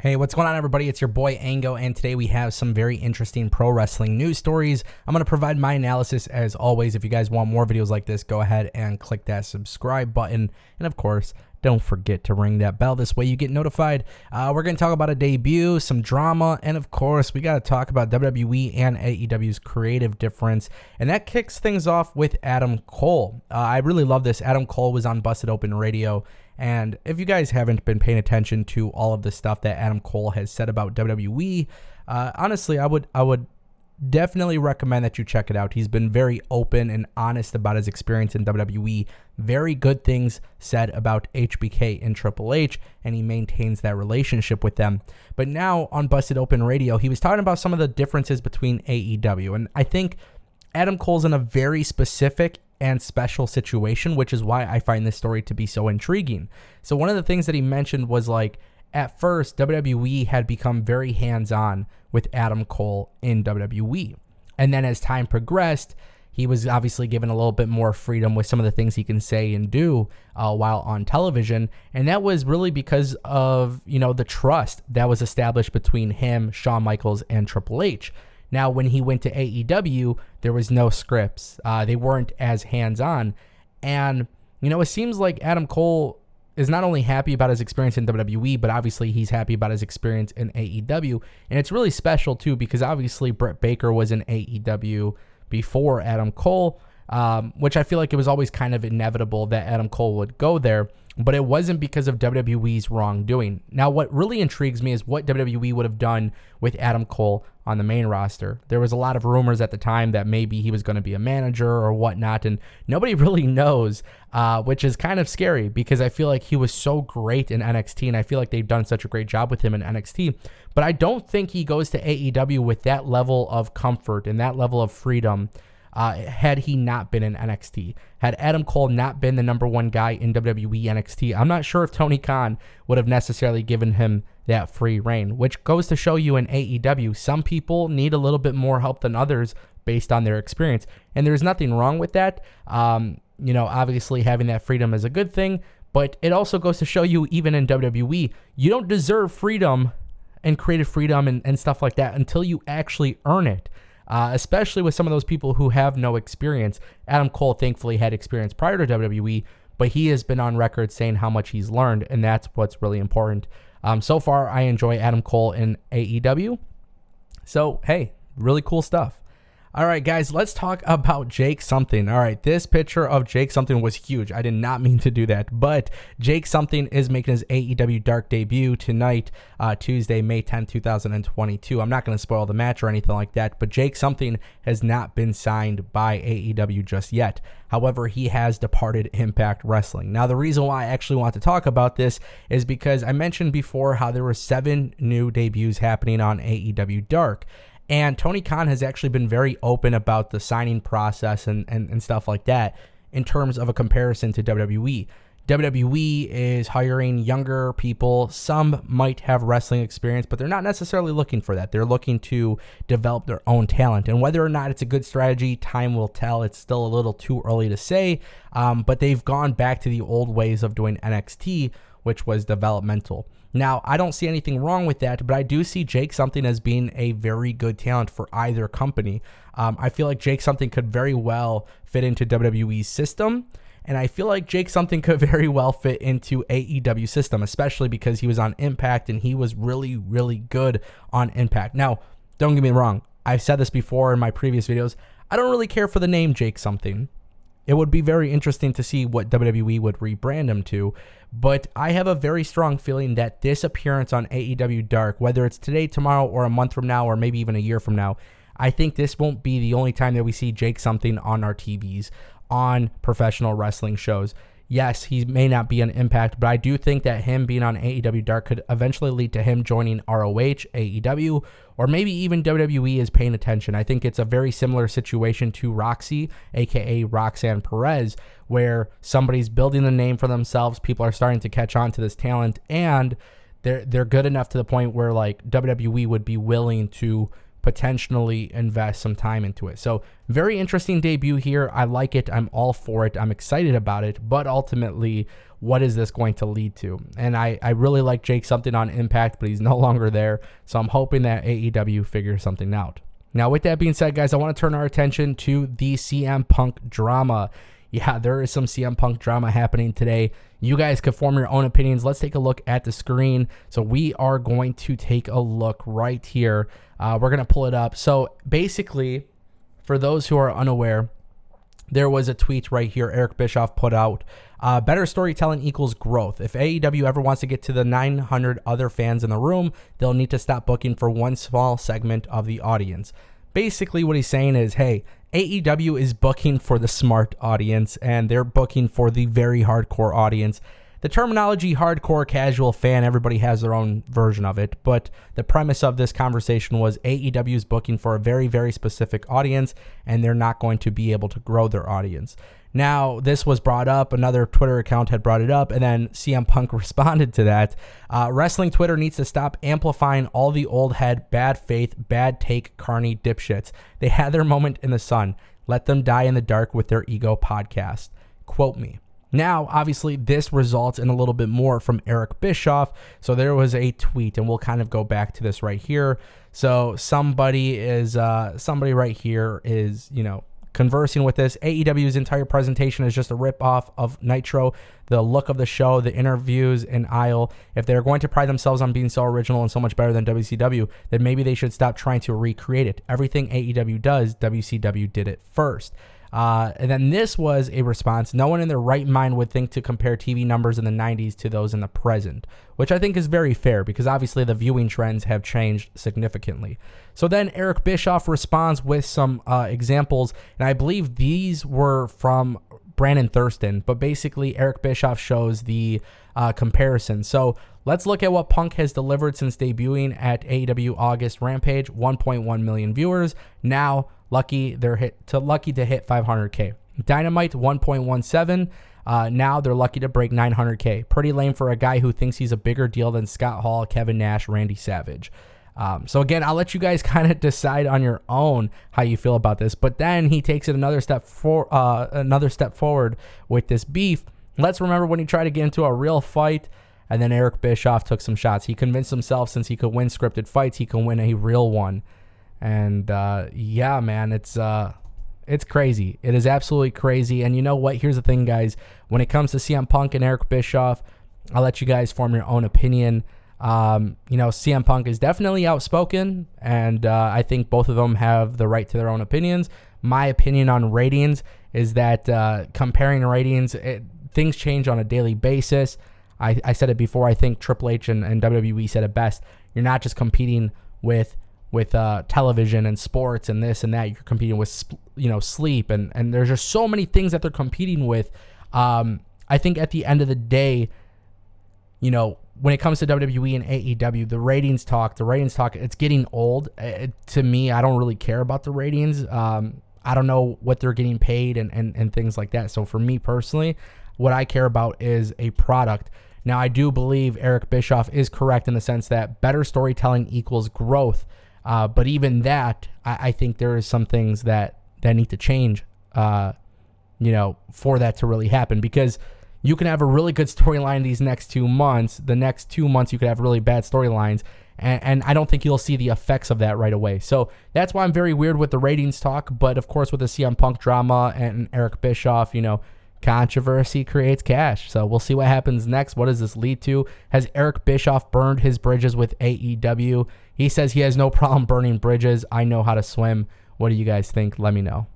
Hey, what's going on, everybody? It's your boy Ango, and today we have some very interesting pro wrestling news stories. I'm going to provide my analysis as always. If you guys want more videos like this, go ahead and click that subscribe button. And of course, don't forget to ring that bell. This way you get notified. We're going to talk about a debut, some drama, and of course, we got to talk about WWE and AEW's creative difference. And that kicks things off with Adam Cole. I really love this. Adam Cole was on Busted Open Radio. And if you guys haven't been paying attention to all of the stuff that Adam Cole has said about WWE, honestly, I would definitely recommend that you check it out. He's been very open and honest about his experience in WWE. Very good things said about HBK and Triple H, and he maintains that relationship with them. But now on Busted Open Radio, he was talking about some of the differences between AEW. And I think Adam Cole's in a very specific and special situation, which is why I find this story to be so intriguing. So one of the things that he mentioned was like, at first, WWE had become very hands-on with Adam Cole in WWE. And then as time progressed, he was obviously given a little bit more freedom with some of the things he can say and do while on television. And that was really because of, the trust that was established between him, Shawn Michaels, and Triple H. Now, when he went to AEW, there was no scripts. They weren't as hands-on. And, it seems like Adam Cole is not only happy about his experience in WWE, but obviously he's happy about his experience in AEW. And it's really special, too, because obviously Britt Baker was in AEW before Adam Cole, which I feel like it was always kind of inevitable that Adam Cole would go there. But it wasn't because of WWE's wrongdoing. Now, what really intrigues me is what WWE would have done with Adam Cole on the main roster. There was a lot of rumors at the time that maybe he was going to be a manager or whatnot, and nobody really knows, which is kind of scary because I feel like he was so great in NXT, and I feel like they've done such a great job with him in NXT. But I don't think he goes to AEW with that level of comfort and that level of freedom had he not been in NXT. Had Adam Cole not been the number one guy in WWE NXT, I'm not sure if Tony Khan would have necessarily given him that free reign, which goes to show you in AEW, some people need a little bit more help than others based on their experience. And there's nothing wrong with that. Obviously having that freedom is a good thing, but it also goes to show you, even in WWE, you don't deserve freedom and creative freedom and stuff like that until you actually earn it. Especially with some of those people who have no experience. Adam Cole thankfully had experience prior to WWE, but he has been on record saying how much he's learned, and that's what's really important. So far, I enjoy Adam Cole in AEW. So, hey, really cool stuff. All right, guys, let's talk about Jake Something. All right, this picture of Jake Something was huge. I did not mean to do that, but Jake Something is making his AEW Dark debut tonight, Tuesday, May 10, 2022. I'm not going to spoil the match or anything like that, but Jake Something has not been signed by AEW just yet. However, he has departed Impact Wrestling. Now, the reason why I actually want to talk about this is because I mentioned before how there were 7 new debuts happening on AEW Dark. And Tony Khan has actually been very open about the signing process and stuff like that in terms of a comparison to WWE. WWE is hiring younger people. Some might have wrestling experience, but they're not necessarily looking for that. They're looking to develop their own talent. And whether or not it's a good strategy, time will tell. It's still a little too early to say, but they've gone back to the old ways of doing NXT, which was developmental. Now, I don't see anything wrong with that, but I do see Jake Something as being a very good talent for either company. I feel like Jake Something could very well fit into WWE's system, and I feel like Jake Something could very well fit into AEW system, especially because he was on Impact and he was really, really good on Impact. Now, don't get me wrong. I've said this before in my previous videos. I don't really care for the name Jake Something. It would be very interesting to see what WWE would rebrand him to, but I have a very strong feeling that this appearance on AEW Dark, whether it's today, tomorrow, or a month from now, or maybe even a year from now, I think this won't be the only time that we see Jake Something on our TVs, on professional wrestling shows. Yes, he may not be an Impact, but I do think that him being on AEW Dark could eventually lead to him joining ROH, AEW, or maybe even WWE is paying attention. I think it's a very similar situation to Roxy, aka Roxanne Perez, where somebody's building a name for themselves. People are starting to catch on to this talent, and they're good enough to the point where like WWE would be willing to potentially invest some time into it. So very interesting debut here. I like it. I'm all for it. I'm excited about it. But ultimately, what is this going to lead to? And I really like Jake something on Impact, but he's no longer there. So I'm hoping that AEW figures something out. Now, with that being said, guys, I want to turn our attention to the CM Punk drama. Yeah, there is some CM Punk drama happening today. You guys can form your own opinions. Let's take a look at the screen. So we are going to take a look right here. We're going to pull it up. So basically, for those who are unaware, there was a tweet right here Eric Bischoff put out. Better storytelling equals growth. If AEW ever wants to get to the 900 other fans in the room, they'll need to stop booking for one small segment of the audience. Basically, what he's saying is, hey, AEW is booking for the smart audience, and they're booking for the very hardcore audience. The terminology hardcore, casual, fan, everybody has their own version of it, but the premise of this conversation was AEW is booking for a very, very specific audience, and they're not going to be able to grow their audience. Now, this was brought up. Another Twitter account had brought it up, and then CM Punk responded to that. Wrestling Twitter needs to stop amplifying all the old head, bad faith, bad take, carny dipshits. They had their moment in the sun. Let them die in the dark with their ego podcast. Quote me. Now, obviously, this results in a little bit more from Eric Bischoff. So there was a tweet, and we'll kind of go back to this right here. So somebody right here is, conversing with this. AEW's entire presentation is just a rip-off of Nitro. The look of the show, the interviews, and aisle. If they're going to pride themselves on being so original and so much better than WCW, then maybe they should stop trying to recreate it. Everything AEW does, WCW did it first. And then this was a response. No one in their right mind would think to compare TV numbers in the 90s to those in the present, which I think is very fair because obviously the viewing trends have changed significantly. So then Eric Bischoff responds with some examples, and I believe these were from Brandon Thurston, but basically Eric Bischoff shows the comparison. So let's look at what Punk has delivered since debuting at AEW August Rampage. 1.1 million viewers. Now lucky to hit 500K. Dynamite 1.17. Now they're lucky to break 900K. Pretty lame for a guy who thinks he's a bigger deal than Scott Hall, Kevin Nash, Randy Savage. So again, I'll let you guys kind of decide on your own how you feel about this. But then he takes it another step forward with this beef. Let's remember when he tried to get into a real fight, and then Eric Bischoff took some shots. He convinced himself since he could win scripted fights, he can win a real one. And yeah, man, it's crazy. It is absolutely crazy. And you know what? Here's the thing, guys. When it comes to CM Punk and Eric Bischoff, I'll let you guys form your own opinion. CM Punk is definitely outspoken, and I think both of them have the right to their own opinions. My opinion on ratings is that comparing ratings, things change on a daily basis. I said it before. I think Triple H and WWE said it best. You're not just competing with television and sports and this and that. You're competing with sleep, and there's just so many things that they're competing with. I think at the end of the day, when it comes to WWE and AEW, the ratings talk, it's getting old. To me, I don't really care about the ratings. I don't know what they're getting paid and things like that. So for me personally, what I care about is a product. Now, I do believe Eric Bischoff is correct in the sense that better storytelling equals growth. But even that, I think there is some things that need to change, for that to really happen. Because you can have a really good storyline these next 2 months. The next 2 months, you could have really bad storylines. And I don't think you'll see the effects of that right away. So that's why I'm very weird with the ratings talk. But, of course, with the CM Punk drama and Eric Bischoff, controversy creates cash. So we'll see what happens next. What does this lead to? Has Eric Bischoff burned his bridges with AEW? He says he has no problem burning bridges. I know how to swim. What do you guys think? Let me know.